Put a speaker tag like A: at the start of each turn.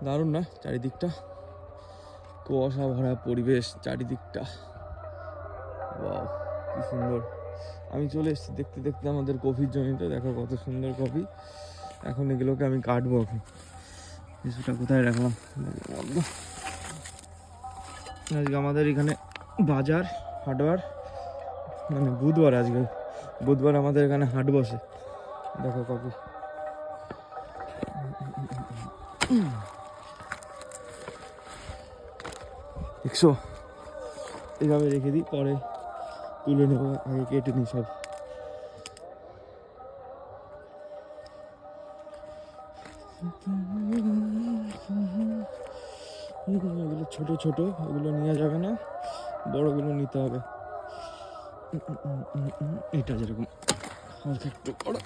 A: দারুণ না চারিদিকটা, কুয়াশা ভরা পরিবেশ চারিদিকটা। ওয়াও কি সুন্দর। আমি চলে এসেছি দেখতে দেখতে আমাদের কফির জমিটা, দেখো কত সুন্দর কফি। এখন এগুলোকে আমি কাটবো। এখন কিছুটা কোথায় রাখলাম, আজকে আমাদের এখানে বাজার হাটবার, মানে বুধবার, আজকে বুধবার আমাদের এখানে হাট বসে। দেখো কফি দেখছো, এইভাবে রেখে দিই, পরে তুলে নেবো, আগে কেটে নিই সব। এগুলো ছোট ছোট, এগুলো নেওয়া যাবে না, বড়গুলো নিতে হবে। এটা যেরকম একটু বড়।